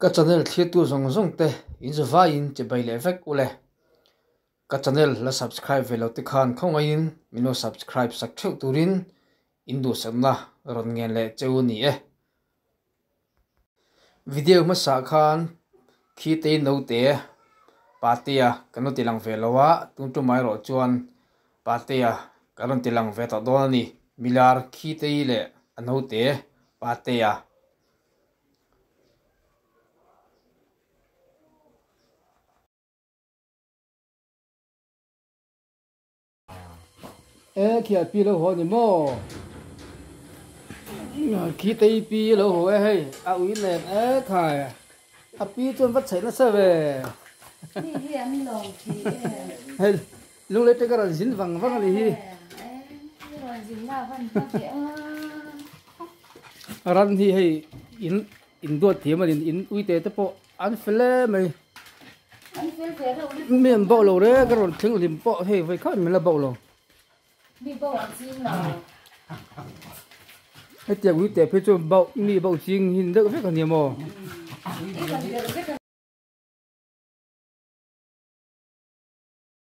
Các channel thiết tu rong rong te in zo va in che bai le vek ule ka channel la subscribe ve lo te khan khong in mino subscribe sak theu turin indu samna ron ngen le cheu ni e video ma sa khan khi te no te patia kanu tilang ve lowa tung tu mai ro chuan patia karon tilang ve ta don ni milar khi te le ano te patia kia pi lo ho ni mo khi tây pi lo ho hay uy len khai pi chon vắt chảy nó sao về hay lúc lấy cái là dính vàng vàng đi ran thì hay in đuôi thì mà in uy tế tập bộ ăn phê mày miền bộ lầu đấy cái rồi tiếng liềm bộ hay vậy khác mình là bộ lầu cái tiếng uy tế phải cho bộ mi bộ chiên hình được rất là nhiều mò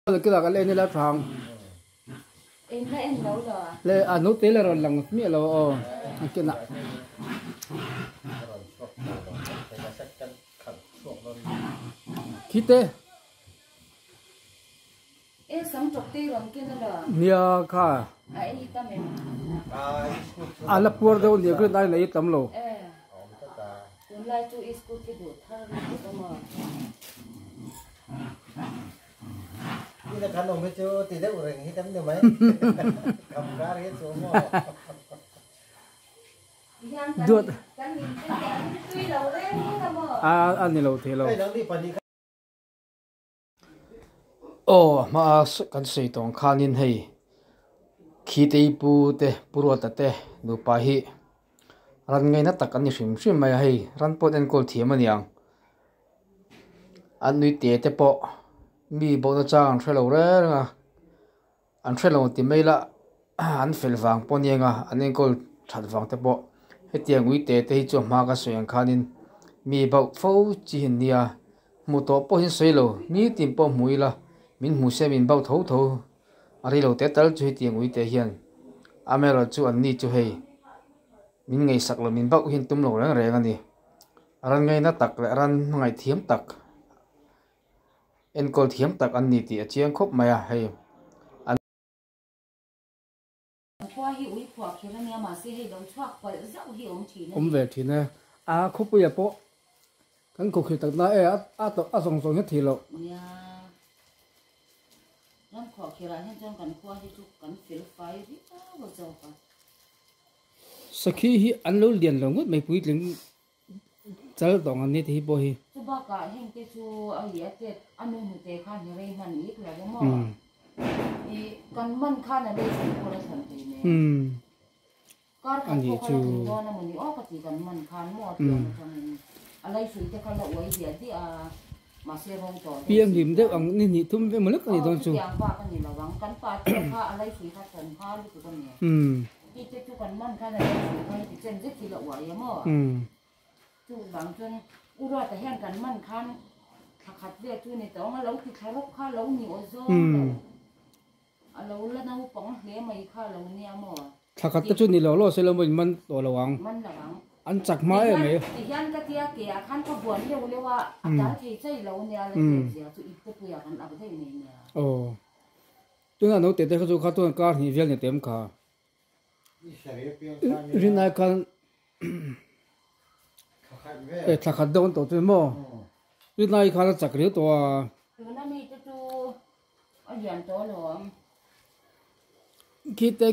cái là cái lên là thằng lên nấu tế là rồi lằng miệng là cái nào khí tế nia kha alapur do nia kru dai lai tam lo Ini kan orang itu tidak orang hitam tu mai, kamar itu semua. Duot. Anh lâu thế lâu. Mà kan sei tong khanin hei khi te pu te puro ta te nu pa hi ran ngai na tak ani hrim hrim mai hei ran pot en kol thiam aniang an nui te te po mi bo na chang thelo re nga an thelo ti maila an fel wang ponianga an en kol that wang te po hetiang ui te te hi chu ma ka soyang khanin mi bo fo chi hin nia mu to po hin soilo mi tim po muila min mu se min bau tho tho ari lo te tal chu tiang ui te hian amero chu an ni chu hei min ngei sak lo min bau hin tum lo rang reng ani ran ngai na tak le ran ngai thiam tak en kol thiam tak an ni ti a chiang khop maya hei an về thì nè khop ya po kan ko khit tak na to song song hết thì lo Nam kho khira hen chon kan kho hi chu kan fil fai ri bo zo pa sakhi hi an lo lian lo ngut mai pui tling chal dong an ni thi bo hi chu ba ka hen te chu a ya te anu mu te kha ni rei man ni la mo i kan man kha na le chu ko la san te ne kar kan ko chu no na mo ni o ka ti kan man khan mo ti na chang alai sui te kan la oi dia ti a piang lim de ang ni ni thum ve malak ni don chu piang pa kan ni lawang kan pa kha alai sui kha san kha lu tu kan ne ti te chu kan man kha na sui kha ti chen je ti la wa ya mo chu bang chun u ra ta hen kan man khan khat ve chu ni to ma lo ti kha rok kha lo ni o zo a lo la na u pong hle mai kha lo ni a mo khat ta chu ni lo lo se lo man to lawang man lawang an chak mai mai hian ka tia ke a khan ko buan le lewa a ta thi chei lo ne a le te chu i te pu ya kan a ba nei ne tu na no te te chu kha tu ka ni vel ni tem kha rinai kan thakhat don to tu mo rinai kha la chak ri to tu na mi chu a yan to lo kite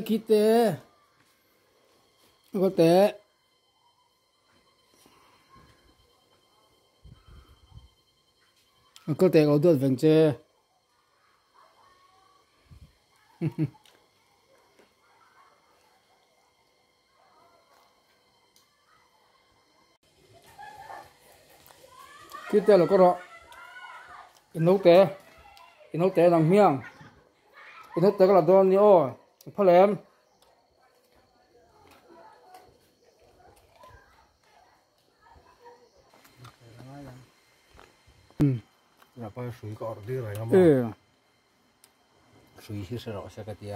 ko te có thể có được vấn chế cái tên là có đó in nấu té làm miếng in nấu té cái là đồ nhiều phải làm là bao suy có đi rồi không suy thì sẽ rõ sẽ cái gì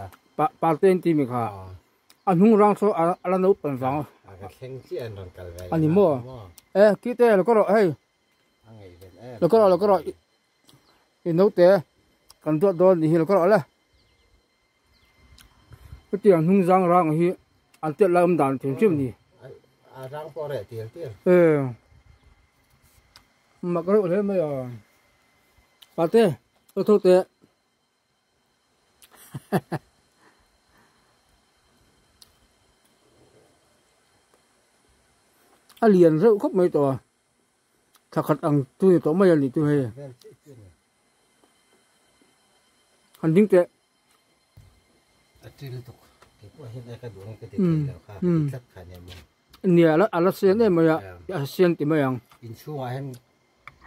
ba tên thì mình khá anh hùng răng số anh nấu bẩn vàng cái khen chị anh còn cái vậy anh đi mua kia tê là có rồi hay là có rồi thì nấu tê còn tôi đón thì là có rồi là cái tiền hung răng thì anh tiết làm đàn tiền chim gì răng có rẻ tiền mà cái đó thế mới ba tê tôi thôi tê liền rượu khóc mấy tổ thật ăn tôi tổ mấy lần tôi hay hành chính tệ nè là sen đấy mà sen thì mấy ăn in xuống anh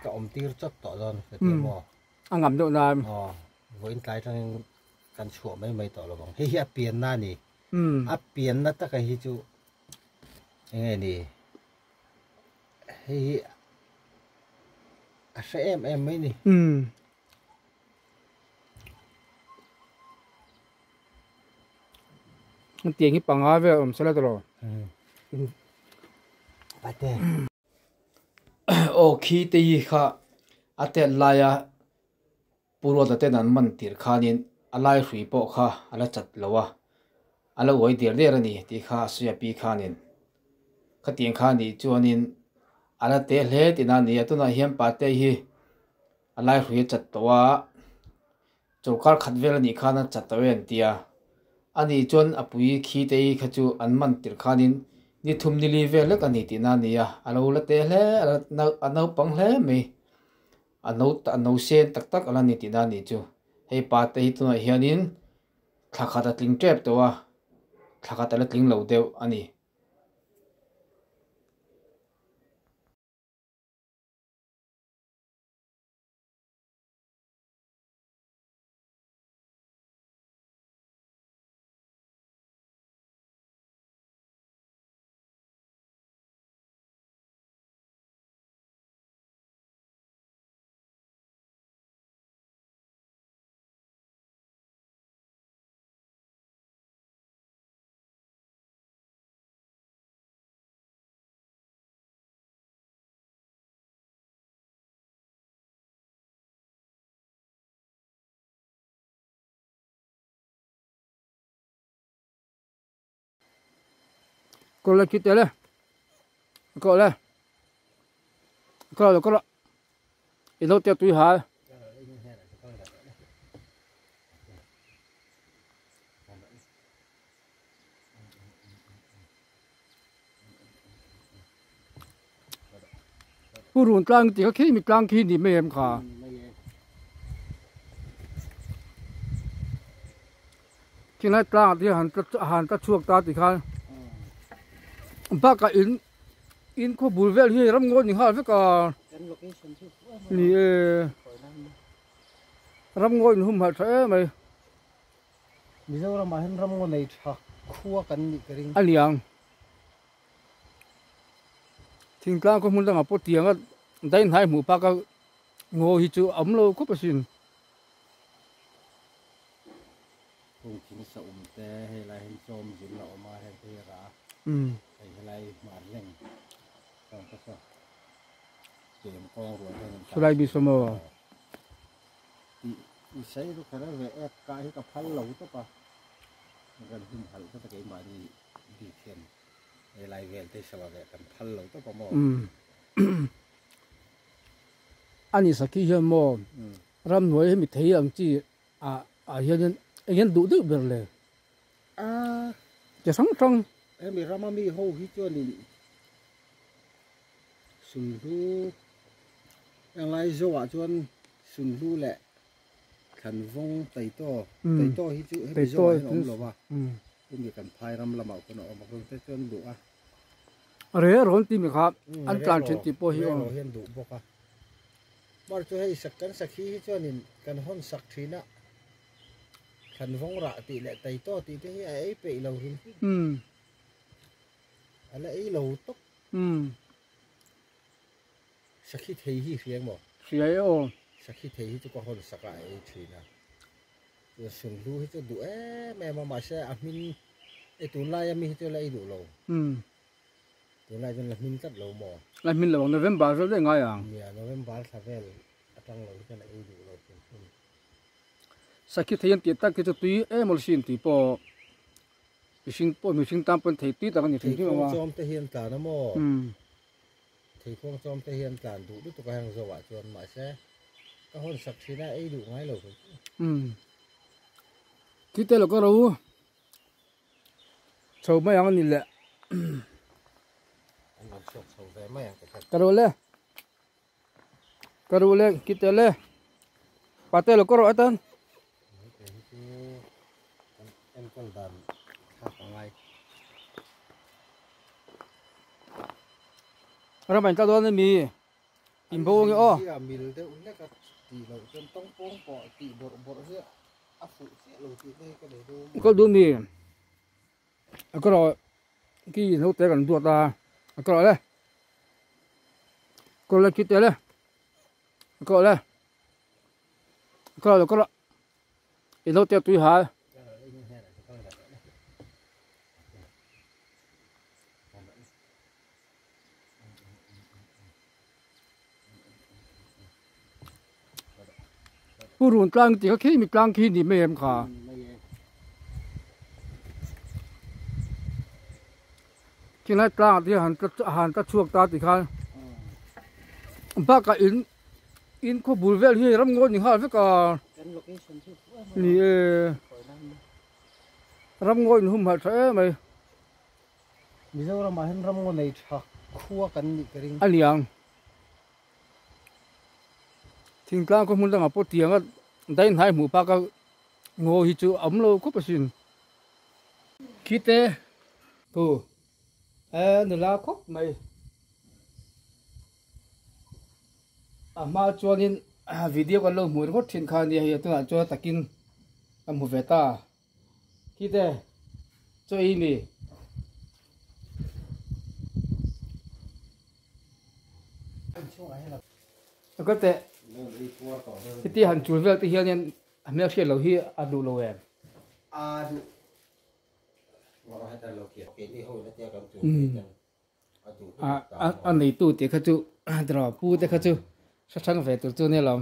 cái ống tiêu chót tỏ rồi cái tiền mò ăn ngắm đâu nào với cái thằngกันชัวไม่ต่อหรอกเฮียเปลี่ยนหน้านี่เปลี่ยนนะตะกันฮิจูยังไงนี่เฮียใช้เอ็มไหมนี่มันเตียงที่ปังอาเวอมสลัดตลอดไปเต้โอคีตีค่ะอาเตลายาปูรัวเตนันมันตีร์ขานินอะไรสุยโปค่ะอะไรจัดเลวะอะไรไว้เดียร์เดียร์นี่ที่ข้าสุยปีขานินขัดเตียงขานี่จวนนินอะไรเตะเล่ที่นั่นนี่ตัวนั้นเฮียมปาเตฮีอะไรสุยจัดตัวจูการขัดเวลนี่ขานั้นจัดตัวเองเดียอันนี้จวนอปุยคีเตยขจูอันมันตีร์ขานินนี่ทุ่มนิลีเวลกันนี่ที่นั่นนี่อะไรละเตะเล่อะไรนับปังเล่ไม่อันนู้เซนตักอะไรนี่ที่นั่นนี่จูให้ปาเตยตัวเฮียนินถ้าขาดลิงเจ็บตัวถ้าขาดลิงเหลวเดียวอันนี้ก็เลยคิดเลยก็เลยอีโนเตียตุยหาผู้รุ่นกลางที่เขาคิดมีกลางคิดนี่ไม่เห็นค่ะที่นั่นกลางที่หันตะช่วงตาติคันบ้ากับอินเขาบูเวลที่รำงอนอย่างฮะเวกนี่รำงอนหุ่มหัดใช่ไหมมีเจ้าเรามาเห็นรำงอนในชักคั่วกันนี่กระดิ่งอันเลี้ยงทิ้งกลางก็มุ่งตั้งแต่ปวดเตียงก็ได้หายหมูปลาก็งอหิจูอ่ำเราก็ไปสินคงทิ้งสมแต่ให้ลายเห็นโจมจินเราออกมาให้เพื่อราให้ลายมาเล่งต้องก็เตรียมกองรวมกันสุไลบิสมอใช้ลูกค้าเวแอบกายกับพันเหลาตัวปะกันหุ่นพันก็ตะเกียบมาดีเขียนให้ลายเวลได้สวัสดิ์กันพันเหลาตัวปะมออันนี้สักกี่ชั่วโมงรำหน่วยให้มีเทียงจีเห็นดูดึกเบลเลยจะสังมีรามามีหูฮิจวนนี่สุนลูอย่างไรจังหวะจวนสุนลูแหละขันฟงไต่โต้ฮิจูให้ไปจังหวะน้องหรอวะเป็นอย่างกันพายรำละเมากันออกมาเพิ่งแต่จวนดุเรื่องร้อนตีมีครับอันการเช่นตีโปฮิโอเห็นดุบอกว่าบางทีให้สักกันสักทีฮิจวนนี่กันห้องสักทีนะขันฟงระตีแหละไต่โต้ตีที่ไอ้เปย์เราหินอะไรไอ้เราตกสักทีเทียเสียงบอก สียโอ้สักที่เที่ยวก็คนสักไอ้ทีนะจะส่งดูให้จะดูแม่มาเสียอามินไอ้ตัวลายมีให้จะไล่ดูเราตัวลายจนละมินตัดเราหมอละมินเราโนเวมบาร์เราได้ไงอ่ะเนี่ยโนเวมบาร์ทราเวลตั้งเราจะไล่ดูเราสักที่เที่ยวติดตั้งกิจตุยมอลชินตีปอชิงปอมีชิงตามเป็นที่ตีแต่กันอย่างที่ว่าจอมตะเฮียนตานะหมอที่คงจอมตะเฮียนตาดูด้วยตัวการสวัสดิ์จนมาเสียก็คนสักทีน่ะไอ้ดูไงเราที่แต่เราก็รู้ชาวไม่ยังนี่แหละกระโดดเลยคิดแต่เลยปาเต้เราก็รู้อันเราเป็นเจ้าตัวนี่มีอิมโพงอ๋อมีเลยแต่อุ้งเล็กก็ตีเราจนต้องโป้งปอตีบดเสื้ออัฟเสียเราตีได้ก็เลยดูมีก็รอกี่นู้เตะกันตัวตาก็รอเลยคิดเตะเลยก็รออีนู้เตะตุยหาผู้รุ่นกลางจีก็แค่มีกลางขี้นี่ไม่เอ็มขาที่ไหนกลางที่หันตะช่วงตาติคันบ้ากับอินเขาบุญเวลที่รำงอนอย่างห้าเวก็นี่รำงอนหุ่มหัดใช่ไหมมีเจ้าเรามาเห็นรำงอนในชักคั่วกันนี่กระดิ่งอันนี้ยังทิ้งกลางก็มันต้องเอาปเตียงก็ได้หายหมูปลาก็โง่หิจูอมโลก็ประสินคิดเต้กูนี่ละครบไหมมาจวนินวิดีโอกันลงหมูรถทิ้งคานเดียวตัวจวตะกินหมูเวต้าคิดเต้จวอีมีแล้วก็แต่ที่หันจูเวลที่เฮียเนี่ยไม่เชื่อเราที่อดูโลเองดูว่าให้แต่เราเกี่ยวกับที่เขาเนี่ยกันจูอันนี้ตู้เด็กเขาจูตรอปูเด็กเขาจูช่างเวทตัวเนี่ยเรา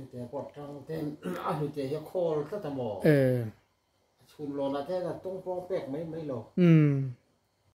แต่ปอดทางเต้นแต่ยังคอก็จะหมอชุนรอนะแค่ต้องป้องแปกไม่หรอก